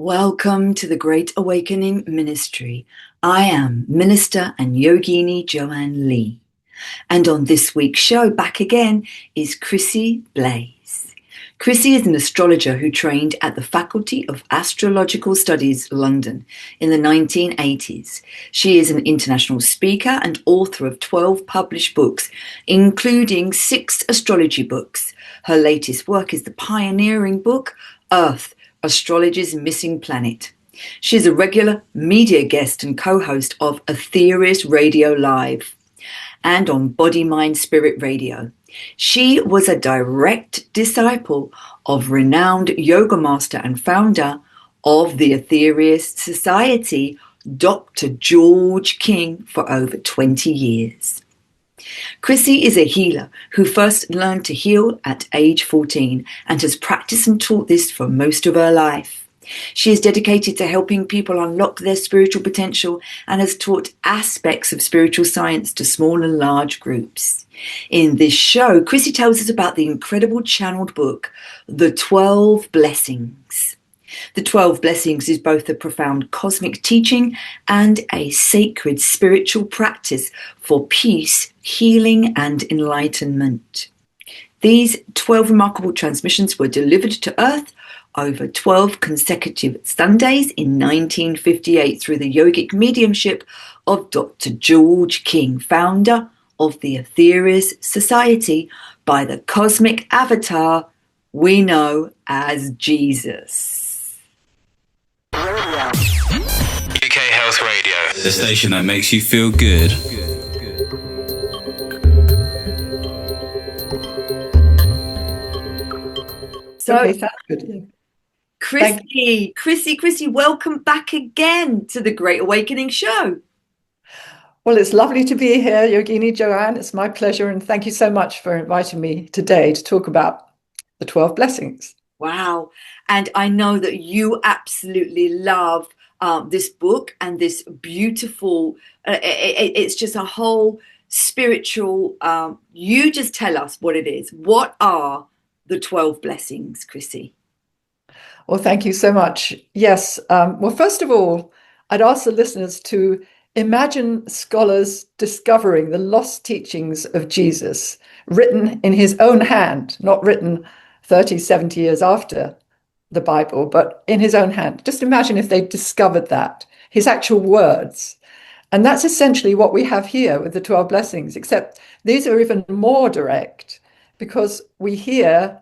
Welcome to the Great Awakening Ministry. I am Minister and Yogini Joanne Lee. And on this week's show, back again, is Chrissie Blaze. Chrissie is an astrologer who trained at the Faculty of Astrological Studies, London, in the 1980s. She is an international speaker and author of 12 published books, including 6 astrology books. Her latest work is the pioneering book, Earth, Astrology's Missing Planet. She is a regular media guest and co-host of Aetherius Radio Live and on Body, Mind, Spirit Radio. She was a direct disciple of renowned yoga master and founder of the Aetherius Society, Dr. George King, for over 20 years. Chrissie is a healer who first learned to heal at age 14 and has practiced and taught this for most of her life. She is dedicated to helping people unlock their spiritual potential and has taught aspects of spiritual science to small and large groups. In this show, Chrissie tells us about the incredible channeled book, The 12 Blessings. The 12 Blessings is both a profound cosmic teaching and a sacred spiritual practice for peace, healing, and enlightenment. These 12 remarkable transmissions were delivered to Earth over 12 consecutive Sundays in 1958 through the yogic mediumship of Dr. George King, founder of the Aetherius Society, by the cosmic avatar we know as Jesus. UK Health Radio, the station that makes you feel good. So, okay, sounds good. Chrissie, welcome back again to the Great Awakening Show. Well, it's lovely to be here, Yogini Joanne. It's my pleasure, and thank you so much for inviting me today to talk about the 12 blessings. Wow. And I know that you absolutely love this book and this beautiful, it's just a whole spiritual, you just tell us what it is. What are the 12 blessings, Chrissie? Well, thank you so much. Yes. Well, first of all, I'd ask the listeners to imagine scholars discovering the lost teachings of Jesus, written in his own hand, not written 30, 70 years after the Bible, but in his own hand. Just imagine if they discovered that, his actual words. And that's essentially what we have here with the 12 blessings, except these are even more direct because we hear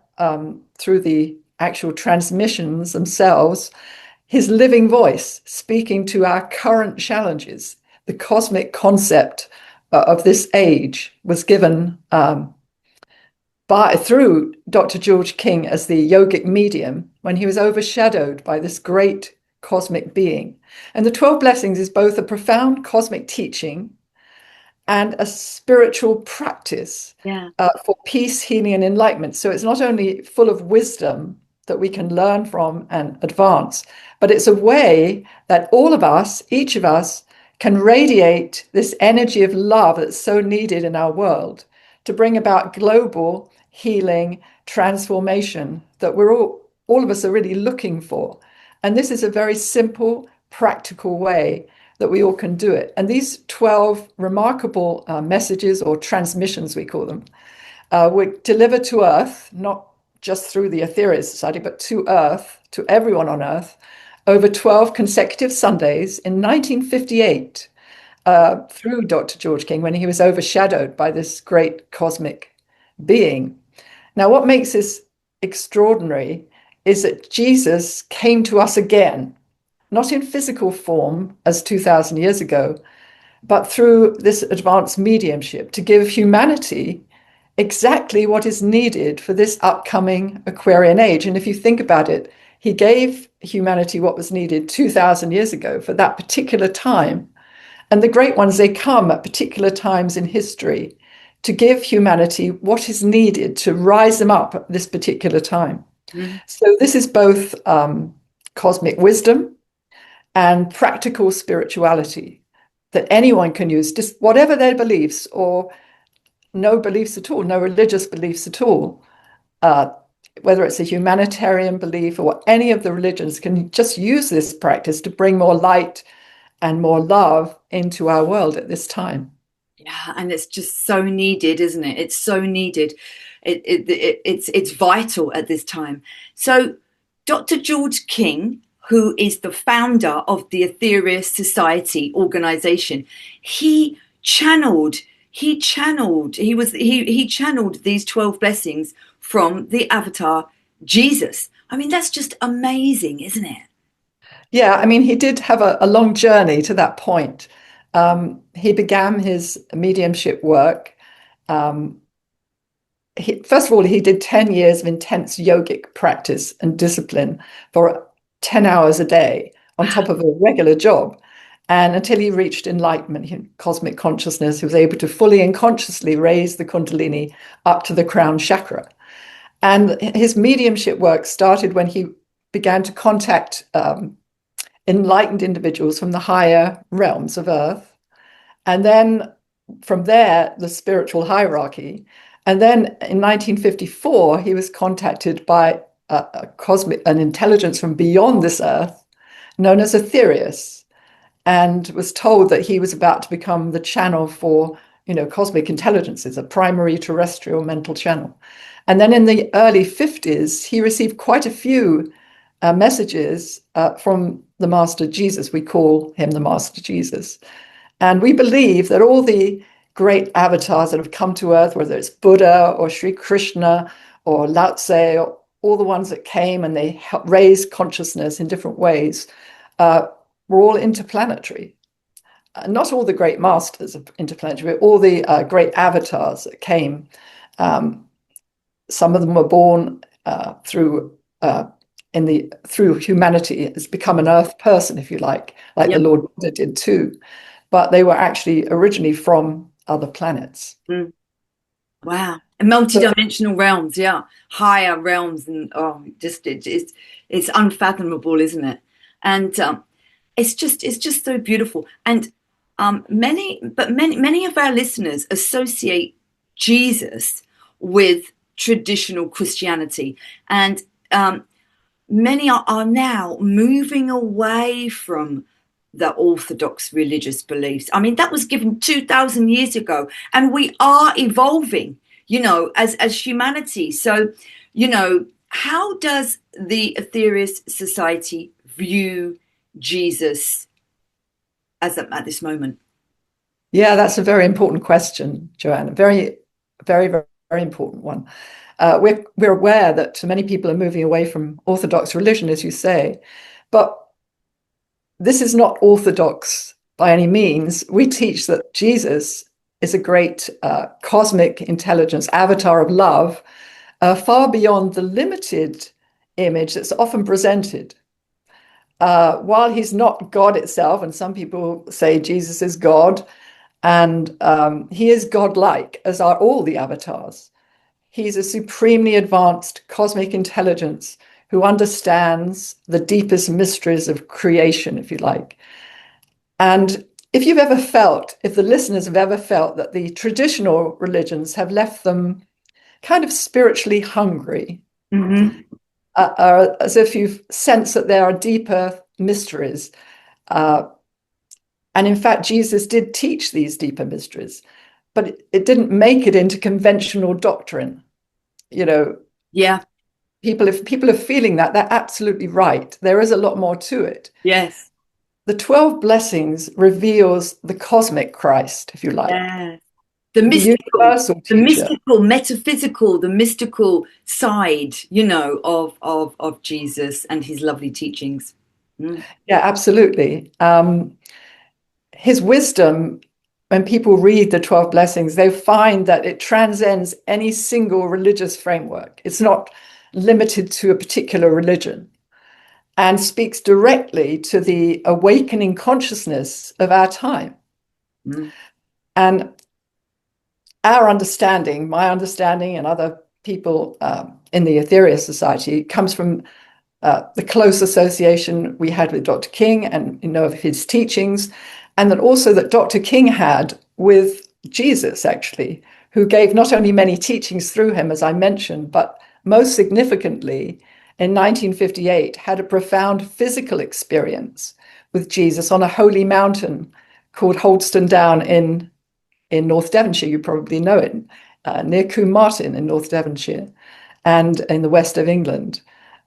through the actual transmissions themselves, his living voice speaking to our current challenges. The cosmic concept of this age was given through Dr. George King as the yogic medium when he was overshadowed by this great cosmic being. And the 12 blessings is both a profound cosmic teaching and a spiritual practice for peace, healing, and enlightenment. So it's not only full of wisdom that we can learn from and advance, but it's a way that all of us, each of us, can radiate this energy of love that's so needed in our world to bring about global healing, transformation that all of us are really looking for. And this is a very simple, practical way that we all can do it. And these 12 remarkable messages or transmissions, we call them, were delivered to Earth, not just through the Aetherius Society, but to Earth, to everyone on Earth, over 12 consecutive Sundays in 1958 through Dr. George King when he was overshadowed by this great cosmic being. Now, what makes this extraordinary is that Jesus came to us again, not in physical form as 2,000 years ago, but through this advanced mediumship to give humanity exactly what is needed for this upcoming Aquarian Age. And if you think about it, he gave humanity what was needed 2,000 years ago for that particular time. And the great ones, they come at particular times in history to give humanity what is needed to rise them up at this particular time. Mm. So this is both cosmic wisdom and practical spirituality that anyone can use, just whatever their beliefs or no beliefs at all, no religious beliefs at all. whether it's a humanitarian belief or any of the religions, can just use this practice to bring more light and more love into our world at this time. Yeah, and it's just so needed, isn't it? It's so needed. It's vital at this time. So, Dr. George King, who is the founder of the Aetherius Society organization, he channeled he channeled these 12 blessings from the avatar Jesus. I mean, that's just amazing, isn't it? Yeah, I mean, he did have a long journey to that point. He began his mediumship work. First of all, he did 10 years of intense yogic practice and discipline for 10 hours a day on top of a regular job. And until he reached enlightenment, cosmic consciousness, he was able to fully and consciously raise the Kundalini up to the crown chakra. And his mediumship work started when he began to contact enlightened individuals from the higher realms of Earth. And then from there, the spiritual hierarchy. And then in 1954, he was contacted by an intelligence from beyond this Earth known as Aetherius, and was told that he was about to become the channel for, cosmic intelligences, a primary terrestrial mental channel. And then in the early 50s, he received quite a few messages from the Master Jesus. We call him the Master Jesus. And we believe that all the great avatars that have come to Earth, whether it's Buddha or Sri Krishna or Lao Tse, or all the ones that came and they raised consciousness in different ways, were all interplanetary. Not all the great masters of interplanetary, but all the great avatars that came. Some of them were born through humanity, has become an Earth person, if you like Yep. the Lord Buddha did too. But they were actually originally from other planets. Mm. Wow. And multidimensional realms, yeah. Higher realms, and it's unfathomable, isn't it? And it's just so beautiful. And many of our listeners associate Jesus with traditional Christianity, and many are now moving away from the orthodox religious beliefs. I mean, that was given 2,000 years ago, and we are evolving, as humanity. So, how does the Aetherius Society view Jesus at this moment? Yeah, that's a very important question, Joanna. Very, very, very, very important one. We're aware that many people are moving away from orthodox religion, as you say, but this is not orthodox by any means. We teach that Jesus is a great cosmic intelligence, avatar of love, far beyond the limited image that's often presented. While he's not God itself, and some people say Jesus is God, and he is godlike, as are all the avatars. He's a supremely advanced cosmic intelligence who understands the deepest mysteries of creation, if you like. And if the listeners have ever felt that the traditional religions have left them kind of spiritually hungry, Mm-hmm. as if you've sensed that there are deeper mysteries. And in fact, Jesus did teach these deeper mysteries, but it didn't make it into conventional doctrine. Yeah. If people are feeling that, they're absolutely right. There is a lot more to it. Yes. The 12 blessings reveals the cosmic Christ, if you like. Yeah. The mystical, metaphysical, the mystical side, of Jesus and his lovely teachings. Mm. Yeah, absolutely. His wisdom, when people read the 12 blessings, they find that it transcends any single religious framework. It's not limited to a particular religion, and speaks directly to the awakening consciousness of our time. Mm. And our understanding, my understanding, and other people in the Aetherius Society comes from the close association we had with Dr. King, and of his teachings, and that also that Dr. King had with Jesus, actually, who gave not only many teachings through him, as I mentioned, but most significantly, in 1958, had a profound physical experience with Jesus on a holy mountain called Holdstone Down in North Devonshire. You probably know it, near Combe Martin in North Devonshire and in the west of England.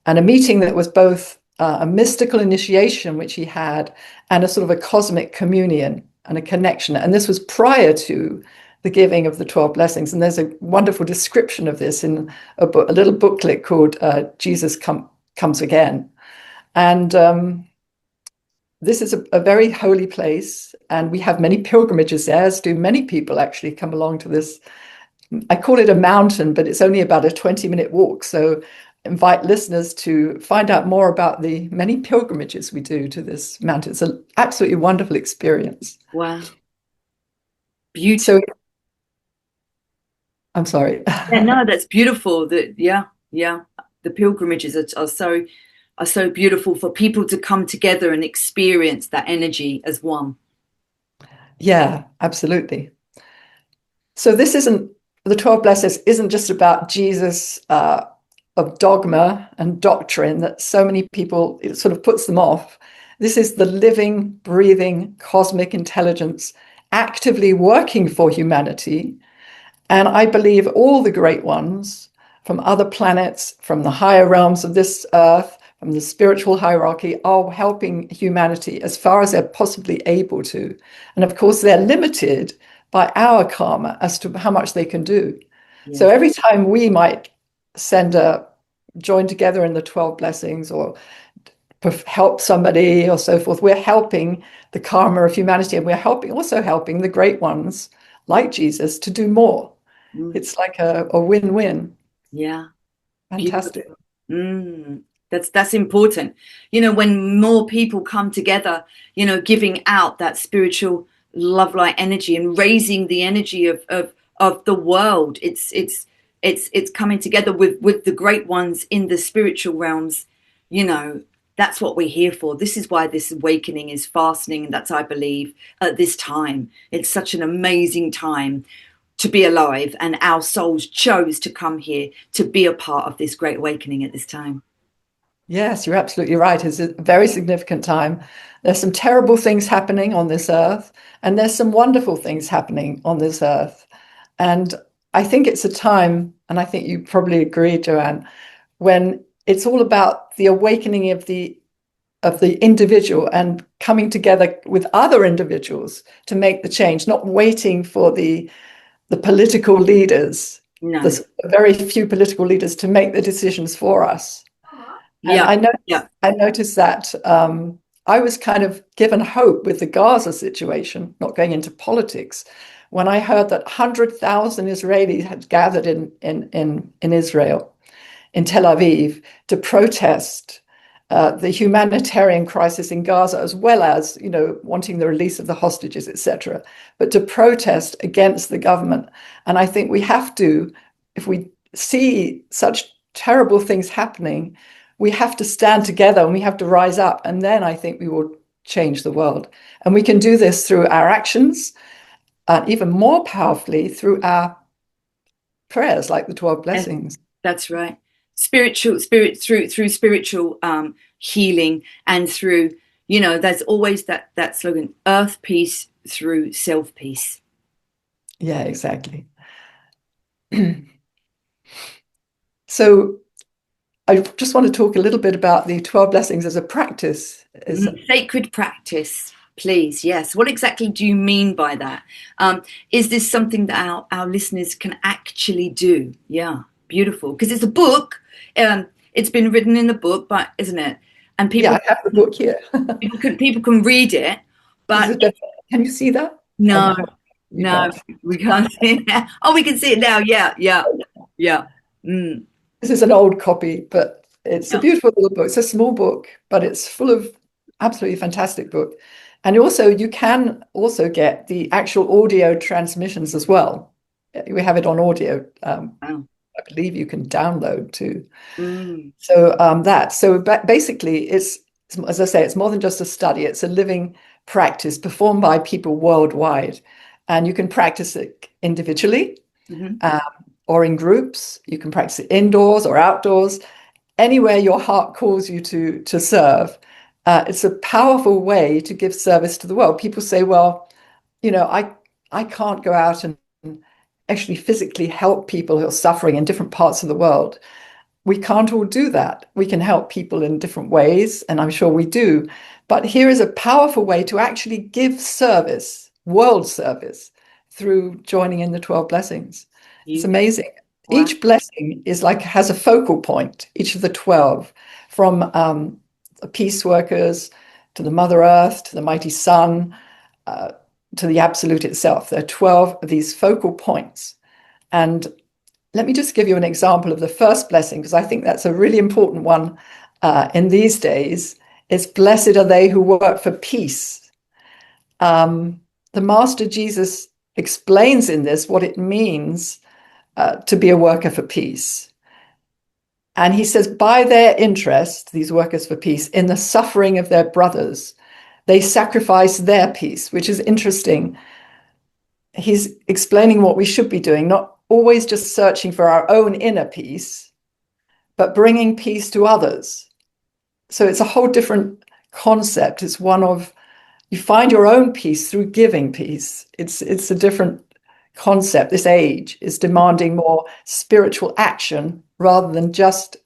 And a meeting that was both a mystical initiation, which he had, and a sort of a cosmic communion and a connection. And this was prior to the giving of the 12 blessings. And there's a wonderful description of this in a little booklet called Jesus Comes Again. And this is a very holy place, and we have many pilgrimages there, as do many people actually come along to this. I call it a mountain, but it's only about a 20-minute walk. So invite listeners to find out more about the many pilgrimages we do to this mountain. It's an absolutely wonderful experience. Wow. Beautiful. So, I'm sorry. Yeah, no, that's beautiful. Yeah. The pilgrimages are so beautiful for people to come together and experience that energy as one. Yeah, absolutely. So the 12 blessings isn't just about Jesus of dogma and doctrine that so many people, it sort of puts them off. This is the living, breathing cosmic intelligence actively working for humanity. And I believe all the great ones from other planets, from the higher realms of this earth, from the spiritual hierarchy, are helping humanity as far as they're possibly able to. And of course, they're limited by our karma as to how much they can do. Yeah. So every time we might join together in the 12 blessings or help somebody or so forth, we're helping the karma of humanity, and we're also helping the great ones like Jesus to do more. It's like a win-win. Yeah. Fantastic. That's important. When more people come together, giving out that spiritual love light energy and raising the energy of the world. It's coming together with the great ones in the spiritual realms. That's what we're here for. This is why this awakening is fastening. And that's, I believe, at this time. It's such an amazing time to be alive, and our souls chose to come here to be a part of this great awakening at this time. Yes, you're absolutely right. It's a very significant time. There's some terrible things happening on this earth, and there's some wonderful things happening on this earth. And I think it's a time, and I think you probably agree, Joanne, when it's all about the awakening of the individual and coming together with other individuals to make the change, not waiting for the political leaders, the very few political leaders, to make the decisions for us. And I noticed that I was kind of given hope with the Gaza situation, not going into politics, when I heard that 100,000 Israelis had gathered in Israel, in Tel Aviv, to protest the humanitarian crisis in Gaza, as well as, wanting the release of the hostages, etc., but to protest against the government. And I think we have to, if we see such terrible things happening, we have to stand together and we have to rise up. And then I think we will change the world. And we can do this through our actions, and even more powerfully through our prayers, like the 12 blessings. That's right. Through spiritual healing, and through, there's always that slogan, earth peace through self peace. Yeah, exactly. So I just want to talk a little bit about the 12 blessings as a practice. Sacred practice, please. Yes. What exactly do you mean by that? Is this something that our listeners can actually do? Yeah. Beautiful. Because it's a book. It's been written in the book, but isn't it? And people, I have the book here. people can read it, but can you see that? No, we can't see it now. Oh, we can see it now. Yeah. This is an old copy, but it's a beautiful little book. It's a small book, but it's full of absolutely fantastic book. And also, you can also get the actual audio transmissions as well. We have it on audio. I believe you can download too. So basically, it's, as I say, it's more than just a study. It's a living practice performed by people worldwide, and you can practice it individually or in groups. You can practice it indoors or outdoors, anywhere your heart calls you to serve. It's a powerful way to give service to the world. People say, well, I can't go out and actually physically help people who are suffering in different parts of the world. We can't all do that. We can help people in different ways, and I'm sure we do. But here is a powerful way to actually give service, world service, through joining in the 12 blessings. It's amazing. Wow. Each blessing has a focal point, each of the 12, from the peace workers to the Mother Earth, to the mighty Sun, to the Absolute itself. There are 12 of these focal points. And let me just give you an example of the first blessing, because I think that's a really important one in these days. It's blessed are they who work for peace. The Master Jesus explains in this what it means to be a worker for peace. And he says, by their interest, these workers for peace, in the suffering of their brothers, they sacrifice their peace, which is interesting. He's explaining what we should be doing, not always just searching for our own inner peace, but bringing peace to others. So it's a whole different concept. It's one of, you find your own peace through giving peace. It's a different concept. This age is demanding more spiritual action rather than just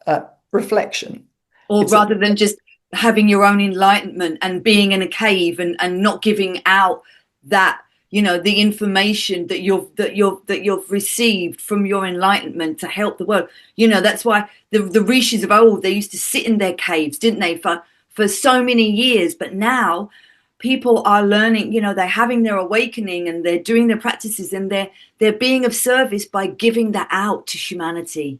reflection. Or rather than just having your own enlightenment and being in a cave and not giving out that, the information that you've received from your enlightenment to help the world. That's why the rishis of old, they used to sit in their caves, didn't they, for so many years. But now people are learning, they're having their awakening and they're doing their practices and they're being of service by giving that out to humanity.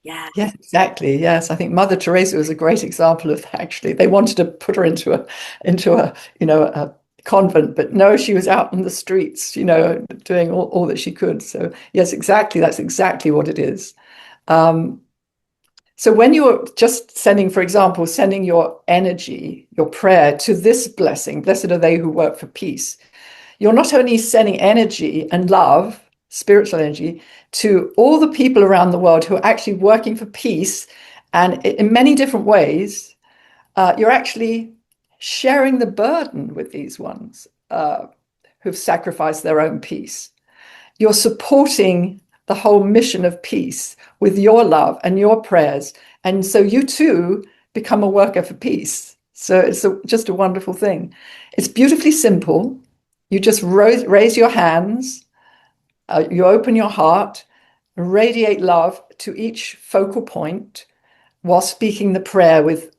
Yeah. Yes, exactly. Yes, I think Mother Teresa was a great example of that. Actually, they wanted to put her into a convent, but no, she was out in the streets, doing all that she could. So yes, exactly. That's exactly what it is. So when you're just sending your energy, your prayer to this blessing, blessed are they who work for peace, you're not only sending energy and love, spiritual energy, to all the people around the world who are actually working for peace, and in many different ways, you're actually sharing the burden with these ones who've sacrificed their own peace. You're supporting the whole mission of peace with your love and your prayers. And so you too become a worker for peace. So it's just a wonderful thing. It's beautifully simple. You just raise your hands, you open your heart, radiate love to each focal point while speaking the prayer with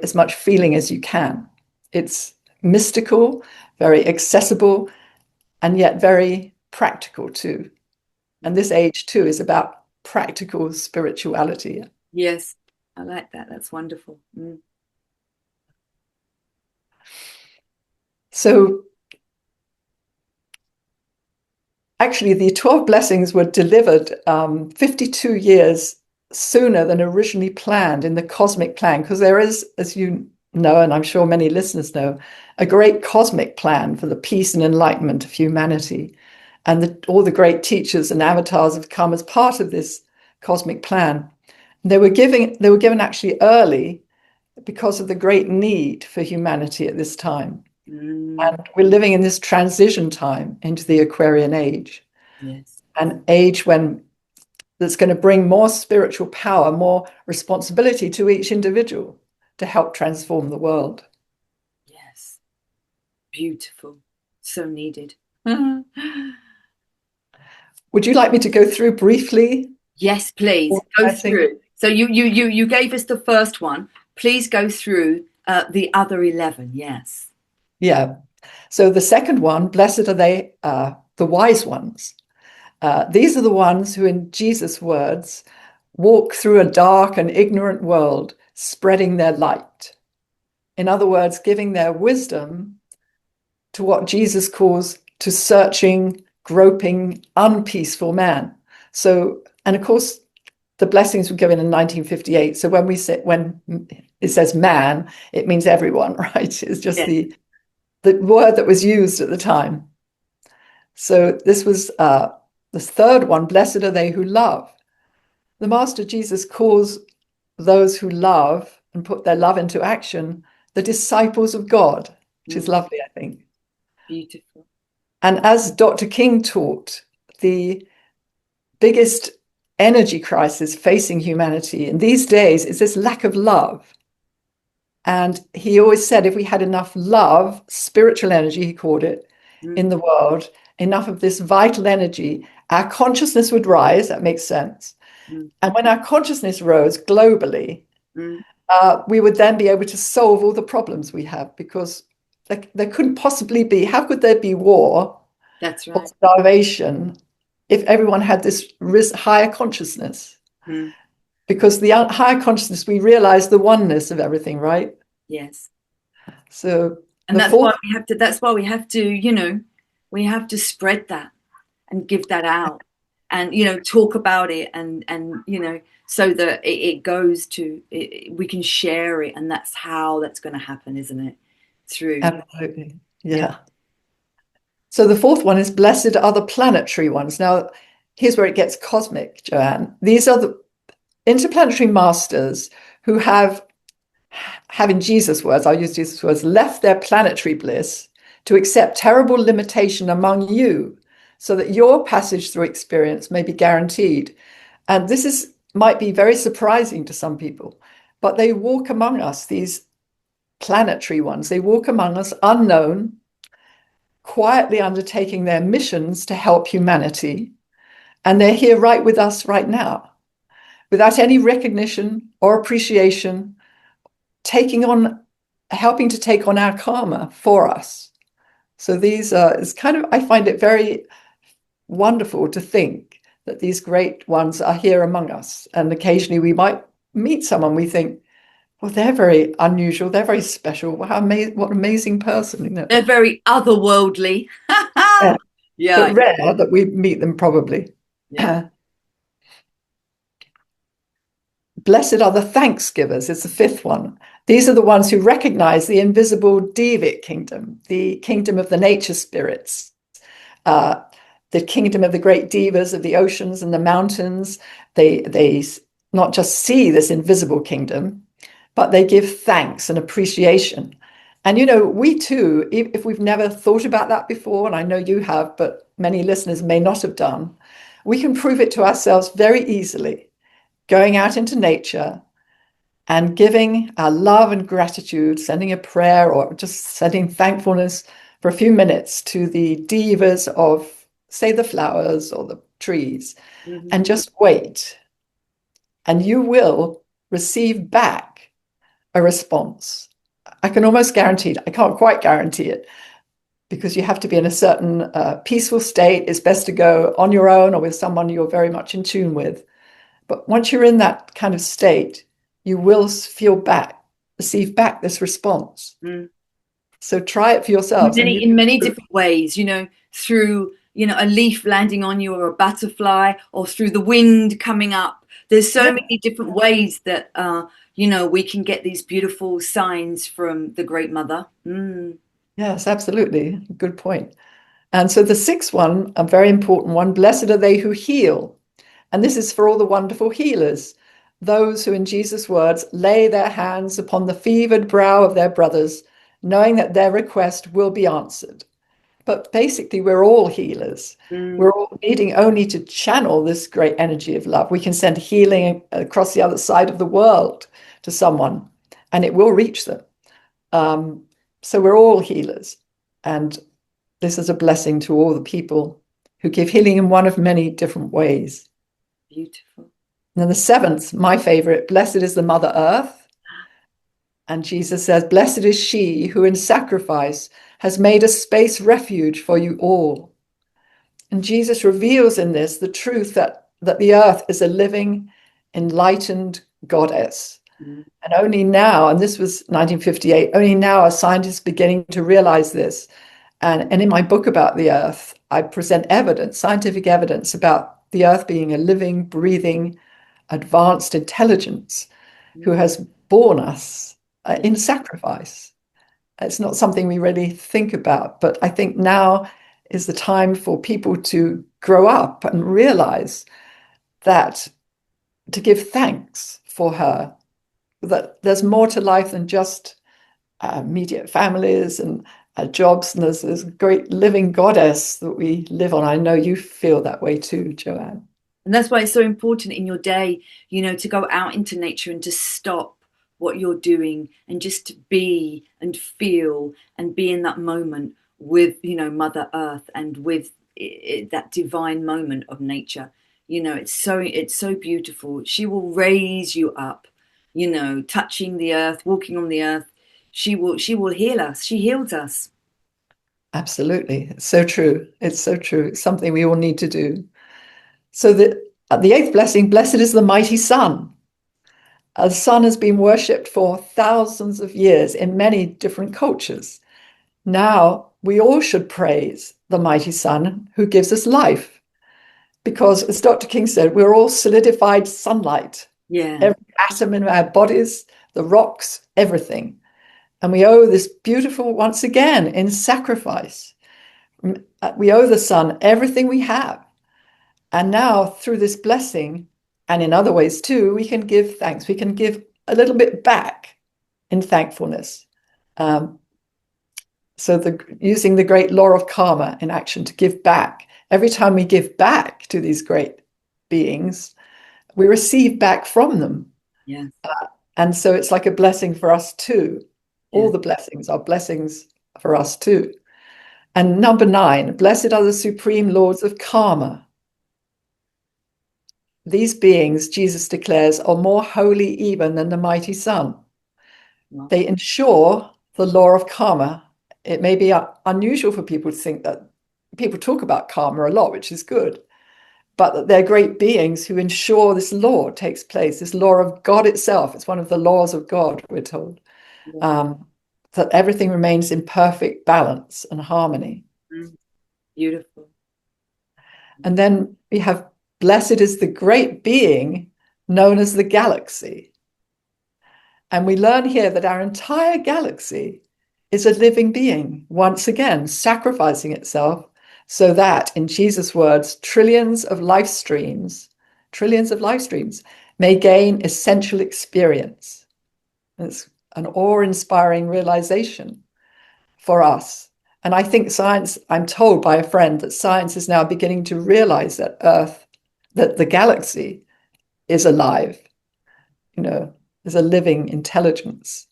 as much feeling as you can. It's mystical, very accessible, and yet very practical too. And this age too is about practical spirituality. Yes, I like that. That's wonderful. Mm. So actually, the 12 blessings were delivered 52 years sooner than originally planned in the cosmic plan, because there is, as you know, and I'm sure many listeners know, a great cosmic plan for the peace and enlightenment of humanity. And all the great teachers and avatars have come as part of this cosmic plan. They were given actually early because of the great need for humanity at this time. Mm. And we're living in this transition time into the Aquarian Age. Yes. An age that's going to bring more spiritual power, more responsibility to each individual to help transform the world. Yes. Beautiful. So needed. Would you like me to go through briefly? Yes, please. Go through. So you gave us the first one. Please go through the other 11. Yes. Yeah. So the second one, blessed are they, the wise ones. These are the ones who, in Jesus' words, walk through a dark and ignorant world, spreading their light. In other words, giving their wisdom to what Jesus calls to searching, groping, unpeaceful man. So, and of course, the blessings were given in 1958. So when it says man, it means everyone, right? It's just the word that was used at the time. So this was the third one, blessed are they who love. the Master Jesus calls those who love and put their love into action the disciples of God, which is lovely, I think. Beautiful. And as Dr. King taught, the biggest energy crisis facing humanity in these days is this lack of love. And he always said if we had enough love, spiritual energy, he called it, in the world, enough of this vital energy, our consciousness would rise. That makes sense. And when our consciousness rose globally, we would then be able to solve all the problems we have, because there couldn't possibly be, how could there be war That's right. or starvation if everyone had this higher consciousness? Because the higher consciousness, we realize the oneness of everything, right? Yes. So, and that's why we have to, you know, we have to spread that and give that out, and, you know, talk about it, and you know, so that it goes to, we can share it, and that's how that's going to happen, isn't it? Through. Absolutely. Yeah. So the fourth one is blessed are the planetary ones. Now, here's where it gets cosmic, Joanne. These are the interplanetary masters who have, in Jesus' words, I'll use Jesus' words, left their planetary bliss to accept terrible limitation among you, so that your passage through experience may be guaranteed. And this might be very surprising to some people, but they walk among us, these planetary ones. They walk among us unknown, quietly undertaking their missions to help humanity. And they're here right with us right now, without any recognition or appreciation, helping to take on our karma for us. So these it's kind of, I find it very wonderful to think that these great ones are here among us. And occasionally we might meet someone we think, well, they're very unusual, they're very special. What an amazing person. You know? They're very otherworldly. But rare that we meet them, probably. Yeah. Blessed are the thanksgivers. It's the fifth one. These are the ones who recognize the invisible Devic kingdom, the kingdom of the nature spirits, the kingdom of the great divas of the oceans and the mountains. They not just see this invisible kingdom, but they give thanks and appreciation. And, you know, we too, if we've never thought about that before, and I know you have, but many listeners may not have done, we can prove it to ourselves very easily, going out into nature and giving our love and gratitude, sending a prayer or just sending thankfulness for a few minutes to the divas of, say, the flowers or the trees, and just wait. And you will receive back a response. I can almost guarantee it. I can't quite guarantee it, because you have to be in a certain peaceful state. It's best to go on your own or with someone you're very much in tune with. But once you're in that kind of state, you will receive back this response. So try it for yourselves. In many different ways, you know, through, you know, a leaf landing on you, or a butterfly, or through the wind coming up. There's so many different ways that, you know, we can get these beautiful signs from the Great Mother. Yes, absolutely. Good point. And so the sixth one, a very important one, blessed are they who heal. And this is for all the wonderful healers, those who, in Jesus' words, lay their hands upon the fevered brow of their brothers, knowing that their request will be answered. But basically, we're all healers. We're all needing only to channel this great energy of love. We can send healing across the other side of the world to someone, and it will reach them. So we're all healers. And this is a blessing to all the people who give healing in one of many different ways. Beautiful. And then the seventh, my favorite, blessed is the Mother Earth. And Jesus says, blessed is she who in sacrifice has made a space refuge for you all. And Jesus reveals in this the truth that the earth is a living, enlightened goddess. And only now, and this was 1958, only now are scientists beginning to realize this. And in my book about the earth, I present evidence, scientific evidence about the earth being a living, breathing, advanced intelligence who has borne us in sacrifice. It's not something we really think about, but I think now is the time for people to grow up and realize that to give thanks for her, that there's more to life than just immediate families and jobs, and there's this great living goddess that we live on. I know you feel that way too, Joanne. And that's why it's so important in your day, to go out into nature and to stop what you're doing and just to be and feel and be in that moment with, Mother Earth and with that divine moment of nature. It's so beautiful. She will raise you up, touching the earth, walking on the earth. She will heal us. She heals us. Absolutely. It's so true. It's so true. It's something we all need to do. So the eighth blessing, blessed is the mighty sun. The sun has been worshipped for thousands of years in many different cultures. Now we all should praise the mighty sun who gives us life. Because as Dr. King said, we're all solidified sunlight. Yeah. Every atom in our bodies, the rocks, everything. And we owe this beautiful, once again, in sacrifice. We owe the sun everything we have. And now through this blessing, and in other ways too, we can give thanks. We can give a little bit back in thankfulness. So using the great law of karma in action to give back. Every time we give back to these great beings, we receive back from them. Yeah. And so it's like a blessing for us too. All the blessings are blessings for us too. And number 9, blessed are the supreme lords of karma. These beings, Jesus declares, are more holy even than the mighty sun. Wow. They ensure the law of karma. It may be unusual for people to think that people talk about karma a lot, which is good, but that they're great beings who ensure this law takes place, this law of God itself. It's one of the laws of God, we're told, that everything remains in perfect balance and harmony. Beautiful. And then we have blessed is the great being known as the galaxy. And we learn here that our entire galaxy is a living being, once again, sacrificing itself so that, in Jesus' words, trillions of life streams may gain essential experience. It's an awe-inspiring realization for us. And I think science, I'm told by a friend that science is now beginning to realize that that the galaxy is alive, is a living intelligence,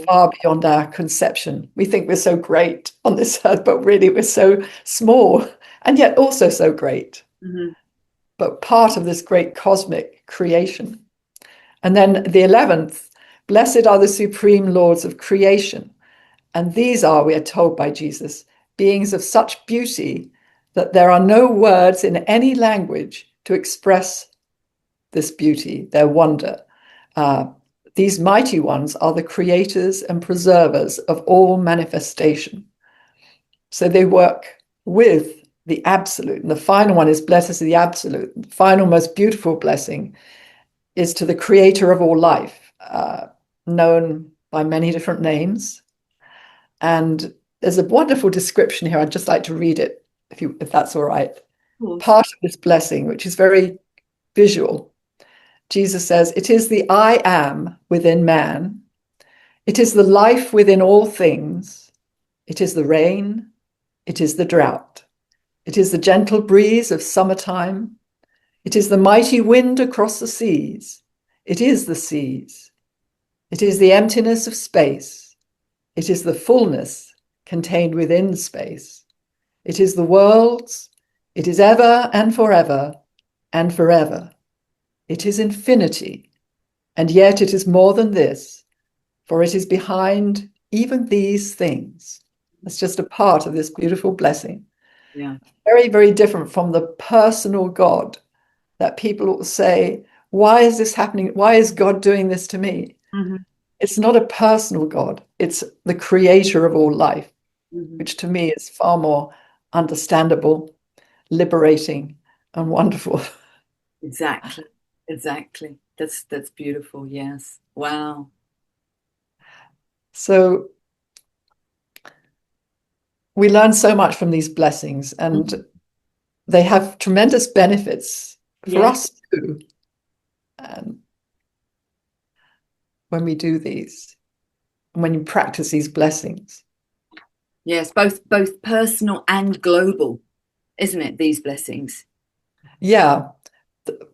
far beyond our conception. We think we're so great on this earth, but really we're so small and yet also so great. But part of this great cosmic creation. And then the 11th, blessed are the supreme lords of creation. And these are, we are told by Jesus, beings of such beauty that there are no words in any language to express this beauty, their wonder. These mighty ones are the creators and preservers of all manifestation. So they work with the absolute. And the final one is blessed is the absolute. The final, most beautiful blessing is to the creator of all life, known by many different names. And there's a wonderful description here. I'd just like to read it, if that's all right. Part of this blessing, which is very visual. Jesus says, it is the I am within man. It is the life within all things. It is the rain. It is the drought. It is the gentle breeze of summertime. It is the mighty wind across the seas. It is the seas. It is the emptiness of space. It is the fullness contained within space. It is the worlds. It is ever and forever and forever. It is infinity, and yet it is more than this, for it is behind even these things. It's just a part of this beautiful blessing. Yeah. Very, very different from the personal God that people will say, why is this happening? Why is God doing this to me? It's not a personal God. It's the creator of all life, which to me is far more understandable, liberating, and wonderful. Exactly. That's beautiful. Yes. Wow. So we learn so much from these blessings, and they have tremendous benefits for us too. when we do these, when you practice these blessings. Yes, both personal and global, isn't it? These blessings. Yeah.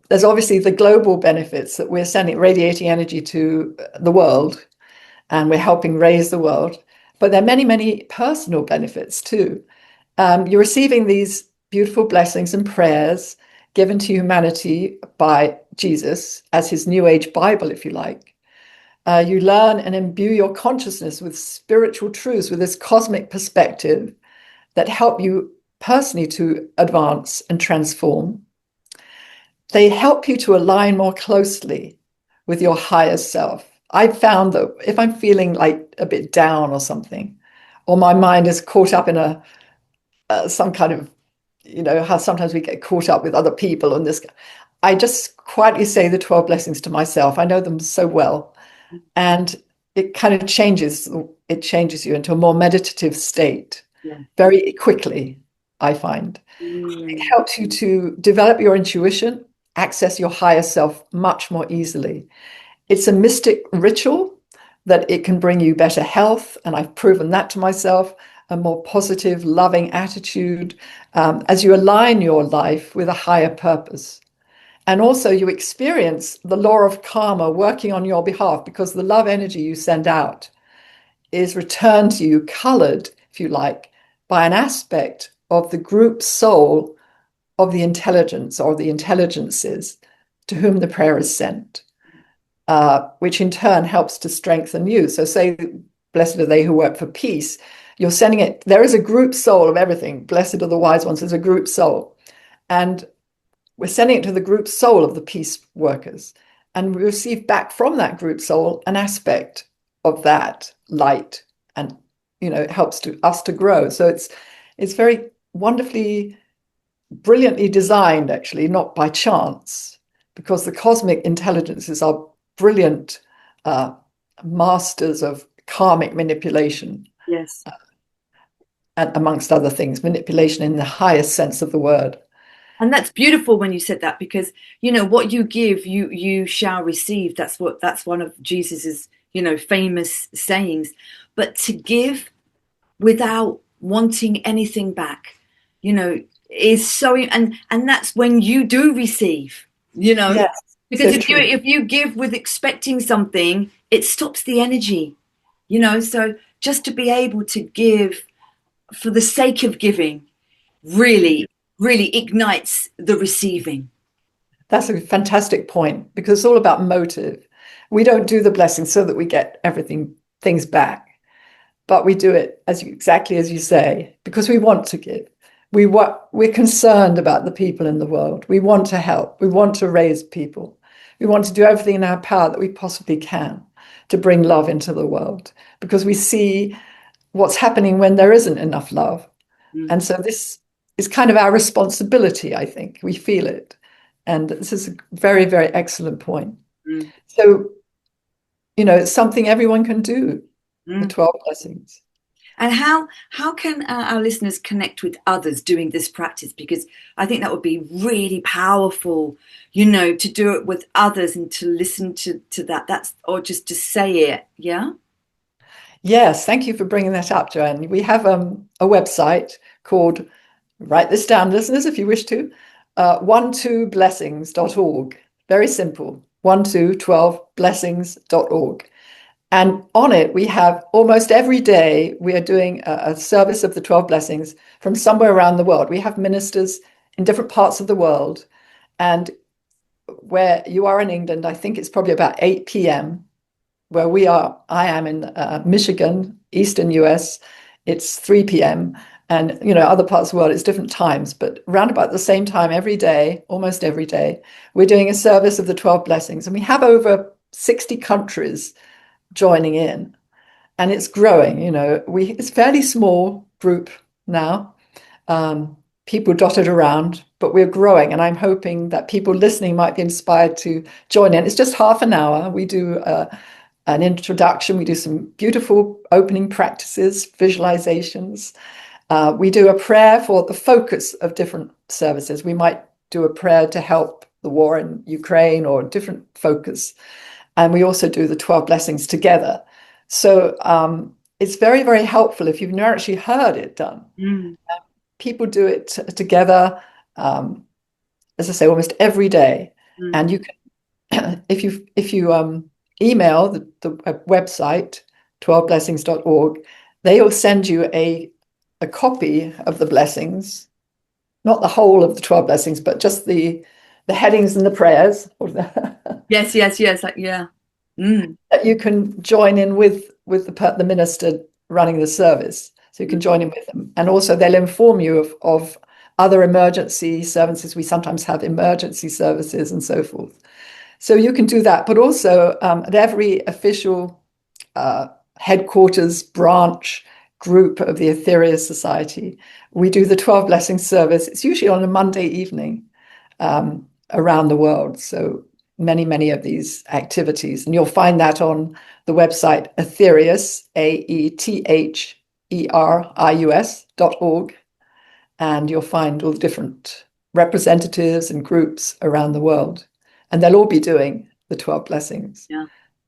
There's obviously the global benefits that we're sending radiating energy to the world, and we're helping raise the world. But there are many, many personal benefits too. You're receiving these beautiful blessings and prayers given to humanity by Jesus as his New Age Bible, if you like. You learn and imbue your consciousness with spiritual truths, with this cosmic perspective that help you personally to advance and transform. They help you to align more closely with your higher self. I've found that if I'm feeling like a bit down or something, or my mind is caught up in some kind of, how sometimes we get caught up with other people and this, I just quietly say the 12 blessings to myself. I know them so well. And it kind of changes you into a more meditative state very quickly, I find. It helps you to develop your intuition, access your higher self much more easily. It's a mystic ritual that it can bring you better health, and I've proven that to myself, a more positive, loving attitude as you align your life with a higher purpose. And also you experience the law of karma working on your behalf, because the love energy you send out is returned to you colored, if you like, by an aspect of the group soul of the intelligence or the intelligences to whom the prayer is sent, which in turn helps to strengthen you. So say, blessed are they who work for peace. You're sending it, there is a group soul of everything. Blessed are the wise ones, there's a group soul. And we're sending it to the group soul of the peace workers. And we receive back from that group soul an aspect of that light. And, it helps us to grow. So it's very wonderfully, brilliantly designed, actually, not by chance, because the cosmic intelligences are brilliant masters of karmic manipulation. Yes. And amongst other things, manipulation in the highest sense of the word. And that's beautiful when you said that, because what you give, you shall receive. That's one of Jesus's famous sayings. But to give without wanting anything back, is so, and that's when you do receive. Yes, because so if you give with expecting something, it stops the energy. So just to be able to give for the sake of giving really ignites the receiving. That's a fantastic point, because it's all about motive. We don't do the blessing so that we get things back, but we do it exactly as you say, because we want to give. We're concerned about the people in the world. We want to help. We want to raise people. We want to do everything in our power that we possibly can to bring love into the world, because we see what's happening when there isn't enough love. And so this is kind of our responsibility, I think. We feel it. And this is a very, very excellent point. So, it's something everyone can do, the 12 blessings. And how can our listeners connect with others doing this practice? Because I think that would be really powerful, to do it with others and to listen to that. Or just to say it. Yeah. Yes, thank you for bringing that up, Joanne. We have a website called, write this down, listeners, if you wish to, 12blessings.org. Very simple, 12blessings.org. And on it, we have almost every day, we are doing a service of the 12 blessings from somewhere around the world. We have ministers in different parts of the world. And where you are in England, I think it's probably about 8 p.m. Where I am in Michigan, Eastern US, it's 3 p.m. And, other parts of the world, it's different times, but around about the same time every day, almost every day, we're doing a service of the 12 blessings. And we have over 60 countries joining in, and it's growing. It's a fairly small group now, people dotted around, but we're growing, and I'm hoping that people listening might be inspired to join in. It's just half an hour. We do an introduction. We do some beautiful opening practices, visualizations. We do a prayer for the focus of different services. We might do a prayer to help the war in Ukraine or different focus. And we also do the 12 blessings together. So it's very, very helpful if you've never actually heard it done. People do it together, as I say, almost every day. And you can, if you email the website 12blessings.org, they will send you a copy of the blessings, not the whole of the 12 blessings, but just the headings and the prayers. Yes. Yeah. That you can join in with the minister running the service. So you can join in with them. And also they'll inform you of other emergency services. We sometimes have emergency services and so forth. So you can do that. But also at every official headquarters, branch, group of the Aetherius Society, we do the 12 Blessings service. It's usually on a Monday evening around the world. So many of these activities. And you'll find that on the website Aetherius, AETHERIUS.org. And you'll find all the different representatives and groups around the world. And they'll all be doing the 12 blessings. Yeah.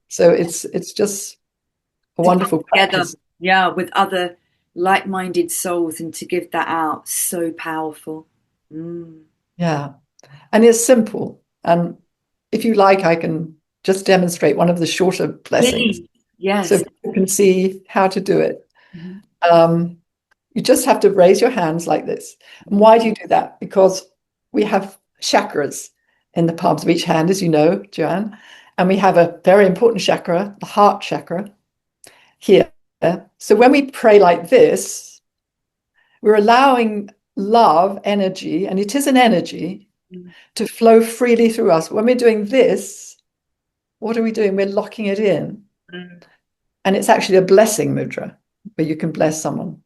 So it's just a wonderful practice. Yeah, with other like-minded souls, and to give that out, so powerful. Yeah. And it's simple. And if you like, I can just demonstrate one of the shorter blessings. Please. Yes. So you can see how to do it. You just have to raise your hands like this. And why do you do that? Because we have chakras in the palms of each hand, as you know, Joanne. And we have a very important chakra, the heart chakra, here. So when we pray like this, we're allowing love, energy, and it is an energy, to flow freely through us. When we're doing this, what are we doing? We're locking it in. And it's actually a blessing mudra, where you can bless someone.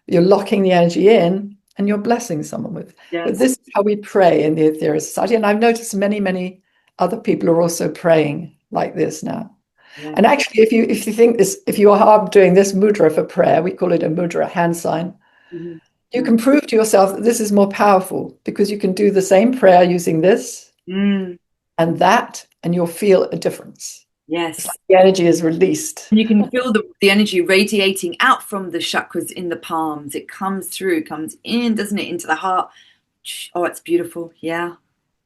You're locking the energy in and you're blessing someone with. Yes. But this is how we pray in the Aetherius Society. And I've noticed many other people are also praying like this now. Yeah. And actually, if you think this, if you are doing this mudra for prayer, we call it a mudra, hand sign, you can prove to yourself that this is more powerful, because you can do the same prayer using this and that, and you'll feel a difference. Yes. Like the energy is released. And you can feel the energy radiating out from the chakras in the palms. It comes through, comes in, doesn't it, into the heart. Oh, it's beautiful. Yeah.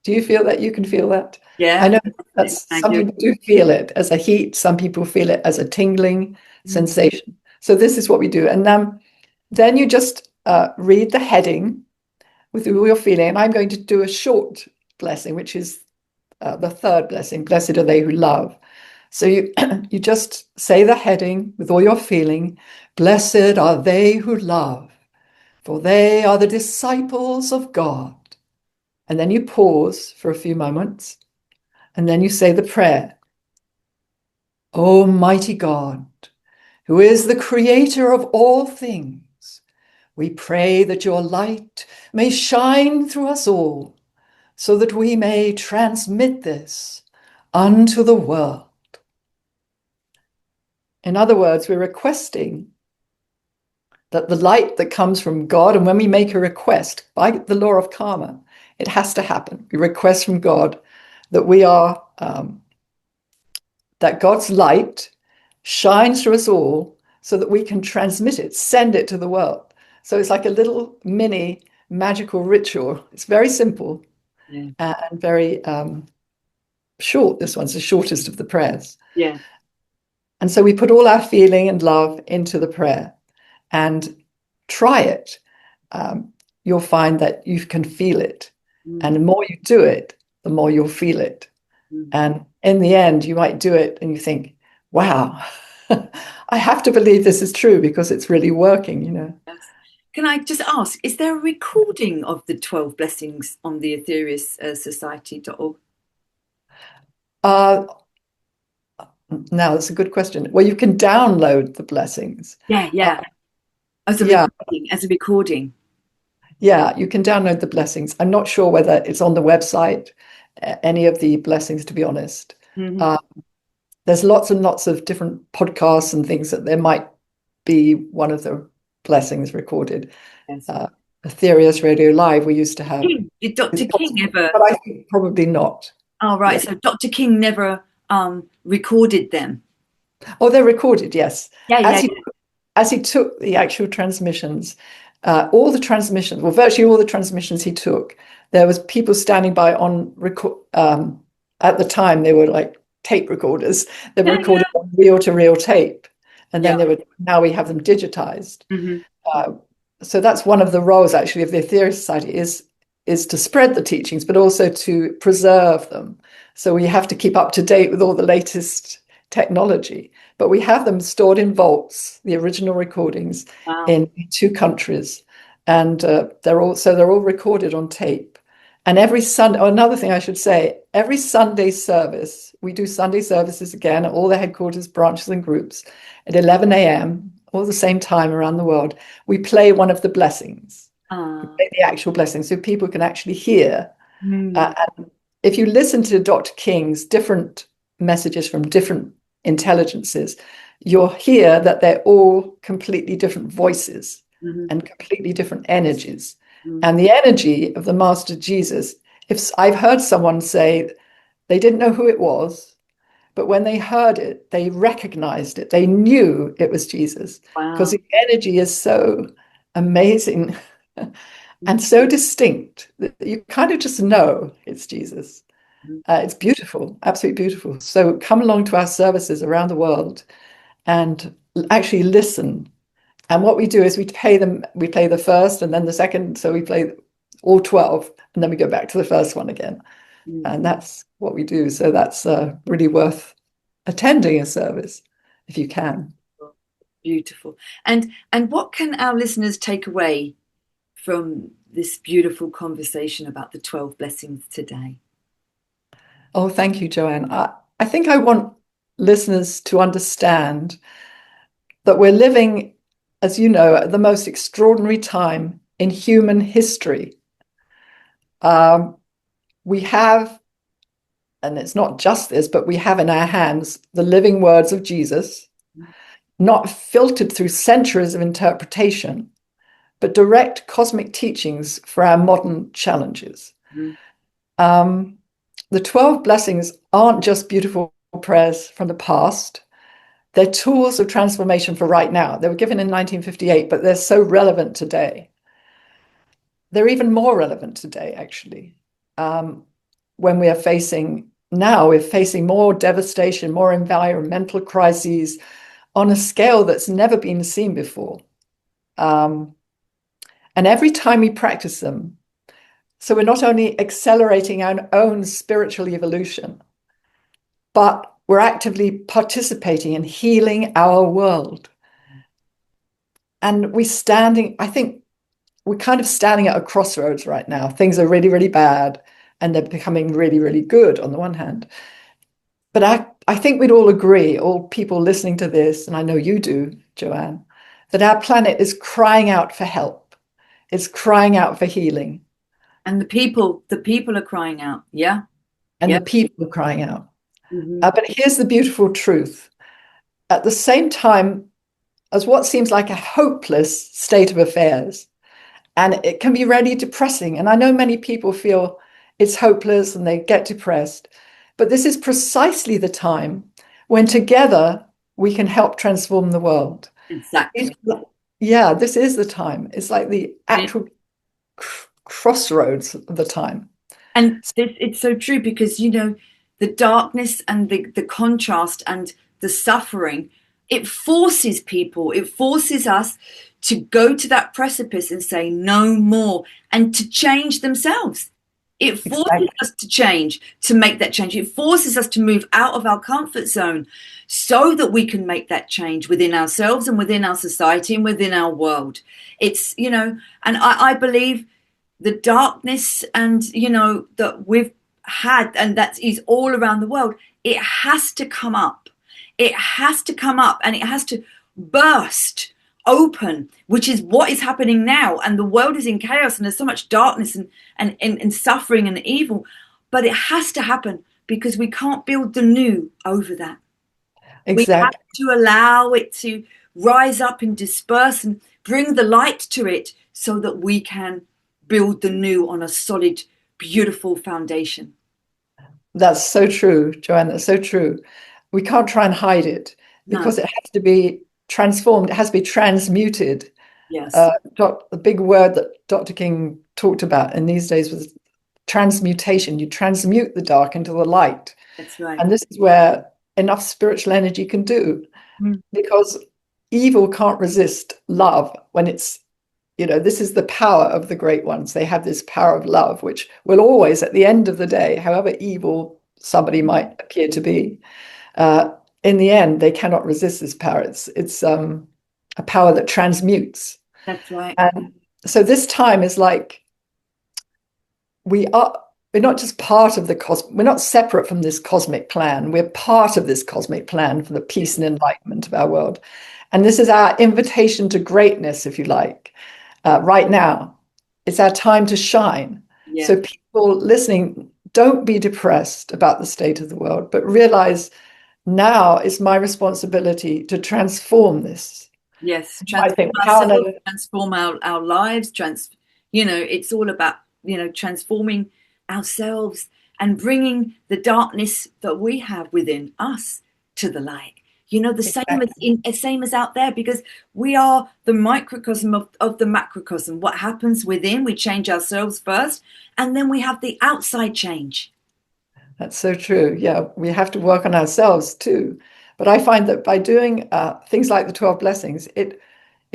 Do you feel that? You can feel that? Yeah. I know that some people do feel it as a heat. Some people feel it as a tingling sensation. So this is what we do. And then you just read the heading with all your feeling. And I'm going to do a short blessing, which is the third blessing. Blessed are they who love. So you just say the heading with all your feeling. Blessed are they who love, for they are the disciples of God. And then you pause for a few moments, and then you say the prayer. Almighty God, who is the creator of all things, we pray that your light may shine through us all, so that we may transmit this unto the world. In other words, we're requesting that the light that comes from God, and when we make a request by the law of karma, it has to happen. We request from God that we are, that God's light shines through us all, so that we can transmit it, send it to the world. So it's like a little mini magical ritual. It's very simple and very short. This one's the shortest of the prayers. Yeah. And so we put all our feeling and love into the prayer and try it. You'll find that you can feel it. And the more you do it, the more you'll feel it. And in the end, you might do it and you think, wow, I have to believe this is true, because it's really working, you know. Yes. Can I just ask, is there a recording of the 12 blessings on the Aetherius Society.org? Now, that's a good question. Well, you can download the blessings. Yeah. As a recording. Yeah, you can download the blessings. I'm not sure whether it's on the website, any of the blessings, to be honest. There's lots and lots of different podcasts and things that there might be one of the blessings recorded. Yes. Aetherius Radio Live, we used to have. Did Dr. King ever? But I think probably not. Oh, right. Yeah. So Dr. King never recorded them. Oh, they're recorded, yes. Yeah. As he took the actual transmissions, all the transmissions, well, virtually all the transmissions he took, there was people standing by on record. At the time, they were like tape recorders. They were recorded on reel-to-reel tape, and then now we have them digitized. So that's one of the roles actually of the Aetherius Society is to spread the teachings, but also to preserve them. So we have to keep up to date with all the latest technology, but we have them stored in vaults, the original recordings in 2 countries, and they're all recorded on tape. And every Sunday, another thing I should say, every Sunday service, we do Sunday services again at all the headquarters, branches and groups at 11 a.m., all the same time around the world. We play one of the blessings, we play the actual blessings, so people can actually hear. And if you listen to Dr. King's different messages from different intelligences, you'll hear that they're all completely different voices and completely different energies. And the energy of the Master Jesus, if I've heard someone say they didn't know who it was, but when they heard it, they recognized it. They knew it was Jesus, because the energy is so amazing and so distinct that you kind of just know it's Jesus. It's beautiful, absolutely beautiful. So come along to our services around the world and actually listen. And what we do is we play the first and then the second. So we play all 12 and then we go back to the first one again. And that's what we do. So that's really worth attending a service if you can. Beautiful. And what can our listeners take away from this beautiful conversation about the 12 blessings today? Oh, thank you, Joanne. I think I want listeners to understand that we're living, as you know, at the most extraordinary time in human history. We have, and it's not just this, but we have in our hands the living words of Jesus, not filtered through centuries of interpretation, but direct cosmic teachings for our modern challenges. The 12 blessings aren't just beautiful prayers from the past. They're tools of transformation for right now. They were given in 1958, but they're so relevant today. They're even more relevant today, actually. When we're facing more devastation, more environmental crises on a scale that's never been seen before. And every time we practice them, so we're not only accelerating our own spiritual evolution, but we're actively participating in healing our world. And I think we're kind of standing at a crossroads right now. Things are really, really bad, and they're becoming really, really good on the one hand. But I think we'd all agree, all people listening to this, and I know you do, Joanne, that our planet is crying out for help. It's crying out for healing. And the people are crying out, the people are crying out. But here's the beautiful truth. At the same time as what seems like a hopeless state of affairs, and it can be really depressing, and I know many people feel it's hopeless and they get depressed, but this is precisely the time when together we can help transform the world. Exactly. Yeah, this is the time. It's like the actual crossroads of the time. And it's so true, because the darkness and the contrast and the suffering, it forces us to go to that precipice and say no more, and to change themselves. It forces us to change, to make that change. It forces us to move out of our comfort zone so that we can make that change within ourselves and within our society and within our world. It's, and I believe the darkness and, that we've had, and that is all around the world, it has to come up. It has to come up and it has to burst open, which is what is happening now. And the world is in chaos and there's so much darkness and suffering and evil. But it has to happen, because we can't build the new over that. Exactly. We have to allow it to rise up and disperse and bring the light to it so that we can build the new on a solid, beautiful foundation. That's so true, Joanne. That's so true. We can't try and hide it because it has to be transformed. It has to be transmuted. Yes. The big word that Dr. King talked about in these days was transmutation. You transmute the dark into the light. That's right. And this is where enough spiritual energy can do, because evil can't resist love when it's, this is the power of the great ones. They have this power of love, which will always, at the end of the day, however evil somebody might appear to be, in the end, they cannot resist this power. It's a power that transmutes. That's right. And so this time is like we're not just part of we're not separate from this cosmic plan. We're part of this cosmic plan for the peace and enlightenment of our world. And this is our invitation to greatness, if you like. Right now, it's our time to shine. Yeah. So people listening, don't be depressed about the state of the world, but realize now is my responsibility to transform this. Yes, transform our lives. It's all about transforming ourselves and bringing the darkness that we have within us to the light. Same as out there, because we are the microcosm of the macrocosm. What happens within, we change ourselves first, and then we have the outside change. That's so true. Yeah, we have to work on ourselves too. But I find that by doing things like the 12 blessings, it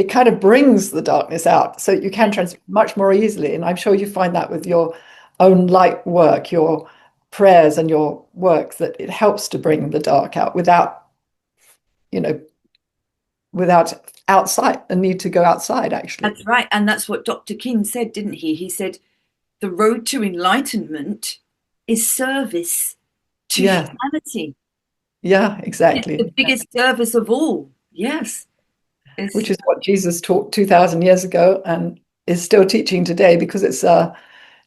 kind of brings the darkness out, so you can transform much more easily. And I'm sure you find that with your own light work, your prayers and your work, that it helps to bring the dark out without outside, a need to go outside, actually. That's right. And that's what Dr. King said, didn't he? He said, the road to enlightenment is service to humanity. Yeah, exactly. It's the biggest service of all. Yes. Which is what Jesus taught 2,000 years ago and is still teaching today, because it's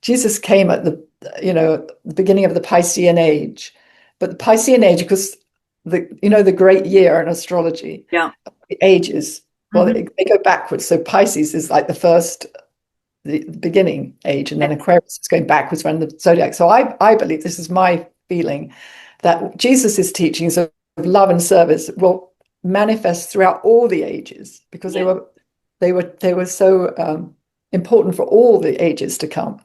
Jesus came at the beginning of the Piscean Age. But the Piscean Age, because the great year in astrology, the ages, well, they go backwards. So Pisces is like the beginning age, and then Aquarius is going backwards around the zodiac. So I believe, this is my feeling, that Jesus' teachings of love and service will manifest throughout all the ages, because they were so important for all the ages to come.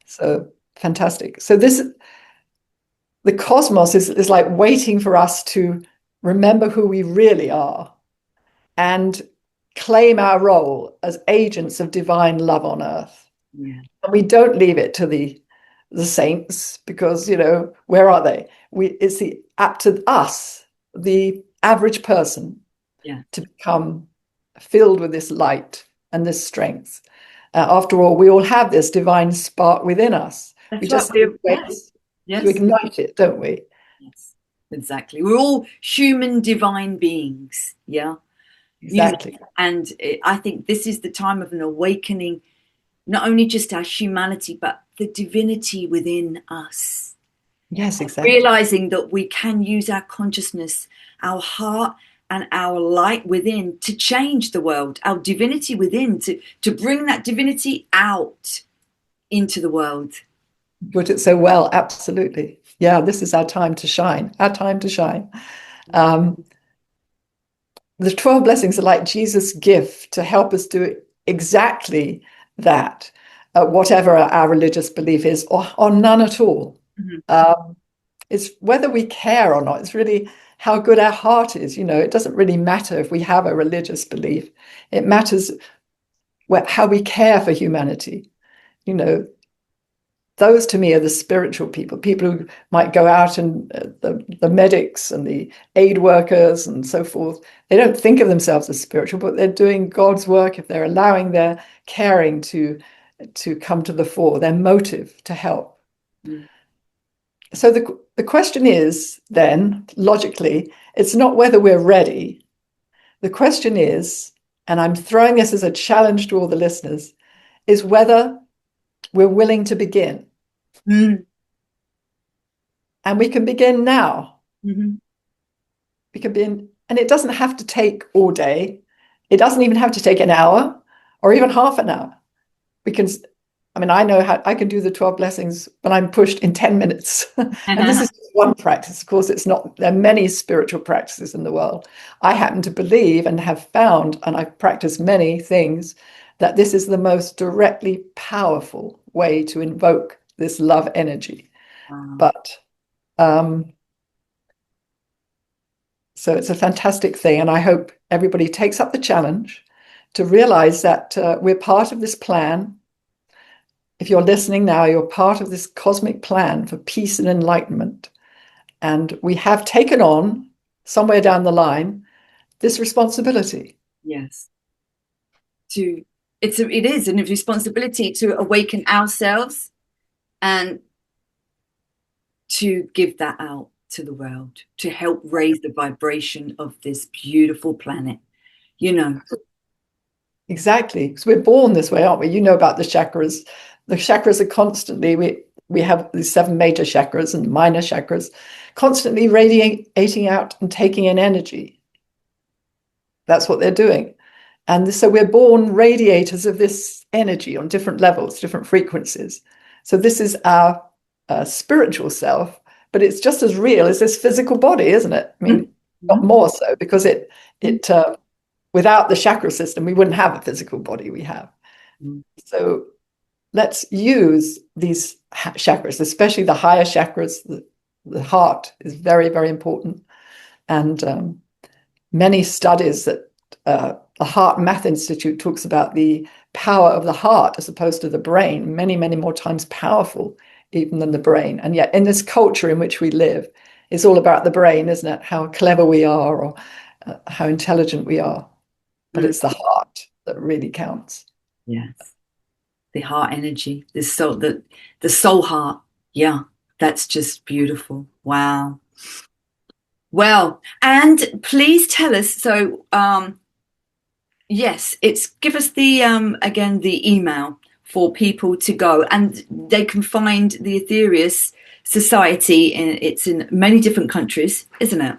So fantastic. So the cosmos is like waiting for us to remember who we really are and claim our role as agents of divine love on earth. Yeah. And we don't leave it to the saints, because where are they? It's up to us, the average person, to become filled with this light and this strength. After all, we all have this divine spark within us. That's we just right. to ignite it, don't we? Yes, exactly. We're all human divine beings. Yeah, exactly. And I think this is the time of an awakening, not only just our humanity, but the divinity within us. Yes, exactly. Realizing that we can use our consciousness, our heart, and our light within to change the world, our divinity within, to bring that divinity out into the world. Put it so well. Absolutely. Yeah, this is our time to shine. Our time to shine. The 12 blessings are like Jesus' gift to help us do exactly that, whatever our religious belief is, or none at all. Mm-hmm. It's whether we care or not. It's really how good our heart is. It doesn't really matter if we have a religious belief. It matters how we care for humanity. Those to me are the spiritual people who might go out, and the medics and the aid workers and so forth. They don't think of themselves as spiritual, but they're doing God's work if they're allowing their caring to come to the fore, their motive to help. Mm. So the question is then, logically, it's not whether we're ready. The question is, and I'm throwing this as a challenge to all the listeners, is whether we're willing to begin. Mm. And we can begin now. Mm-hmm. We can begin, and it doesn't have to take all day. It doesn't even have to take an hour or even half an hour. I know how I can do the 12 blessings when I'm pushed in 10 minutes. And this is just one practice. Of course, there are many spiritual practices in the world. I happen to believe and have found, and I've practiced many things, that this is the most directly powerful way to invoke this love energy. But so it's a fantastic thing. And I hope everybody takes up the challenge to realize that we're part of this plan. If you're listening now, you're part of this cosmic plan for peace and enlightenment. And we have taken on, somewhere down the line, this responsibility. Yes. It is a responsibility to awaken ourselves and to give that out to the world, to help raise the vibration of this beautiful planet, Exactly, because we're born this way, aren't we? You know about the chakras. The chakras are constantly, we have these 7 major chakras and minor chakras, constantly radiating out and taking in energy. That's what they're doing. And so we're born radiators of this energy on different levels, different frequencies. So this is our spiritual self, but it's just as real as this physical body, isn't it? I mean, not more so, because it without the chakra system, we wouldn't have a physical body we have. So let's use these chakras, especially the higher chakras. The heart is very, very important. And many studies that the Heart Math Institute talks about the power of the heart as opposed to the brain, many, many more times powerful even than the brain. And yet in this culture in which we live, it's all about the brain, isn't it? How clever we are, or how intelligent we are. But it's the heart that really counts. Yes. The heart energy, the soul heart. Yeah, that's just beautiful. Wow. Well, and please tell us, so yes, give us the again the email for people to go, and they can find the Aetherius Society, and it's in many different countries, isn't it?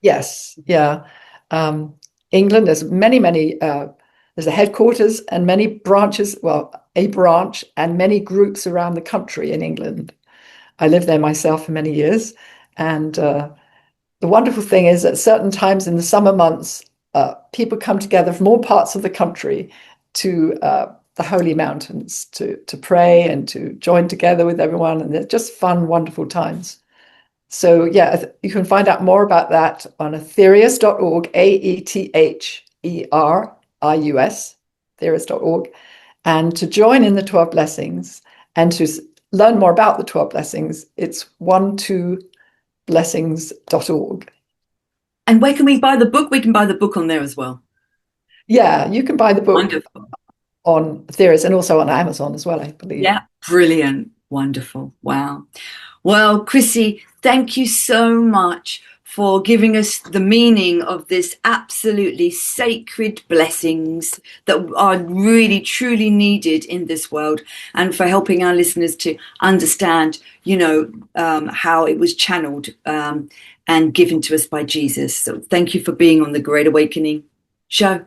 Yes, yeah. England, there's many, there's a headquarters and many branches, well, a branch and many groups around the country in England. I lived there myself for many years. And the wonderful thing is at certain times in the summer months, people come together from all parts of the country to the Holy Mountains to pray and to join together with everyone. And they're just fun, wonderful times. So yeah, you can find out more about that on aetherius.org, AETHERIUS, aetherius.org. And to join in the 12 blessings and to learn more about the 12 blessings, it's 12blessings.org. And where can we buy the book? We can buy the book on there as well. Yeah, you can buy the book Wonderful. On Aetherius and also on Amazon as well, I believe. Yeah, brilliant. Wonderful. Wow. Well, Chrissie, thank you so much for giving us the meaning of this absolutely sacred blessings that are really, truly needed in this world, and for helping our listeners to understand, how it was channeled and given to us by Jesus. So thank you for being on the Great Awakening show.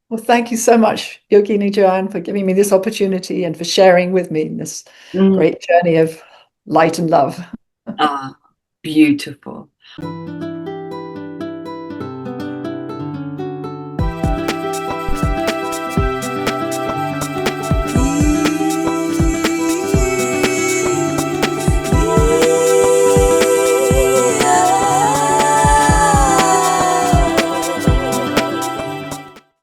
Well, thank you so much, Yogini Joanne, for giving me this opportunity and for sharing with me this great journey of light and love. Beautiful.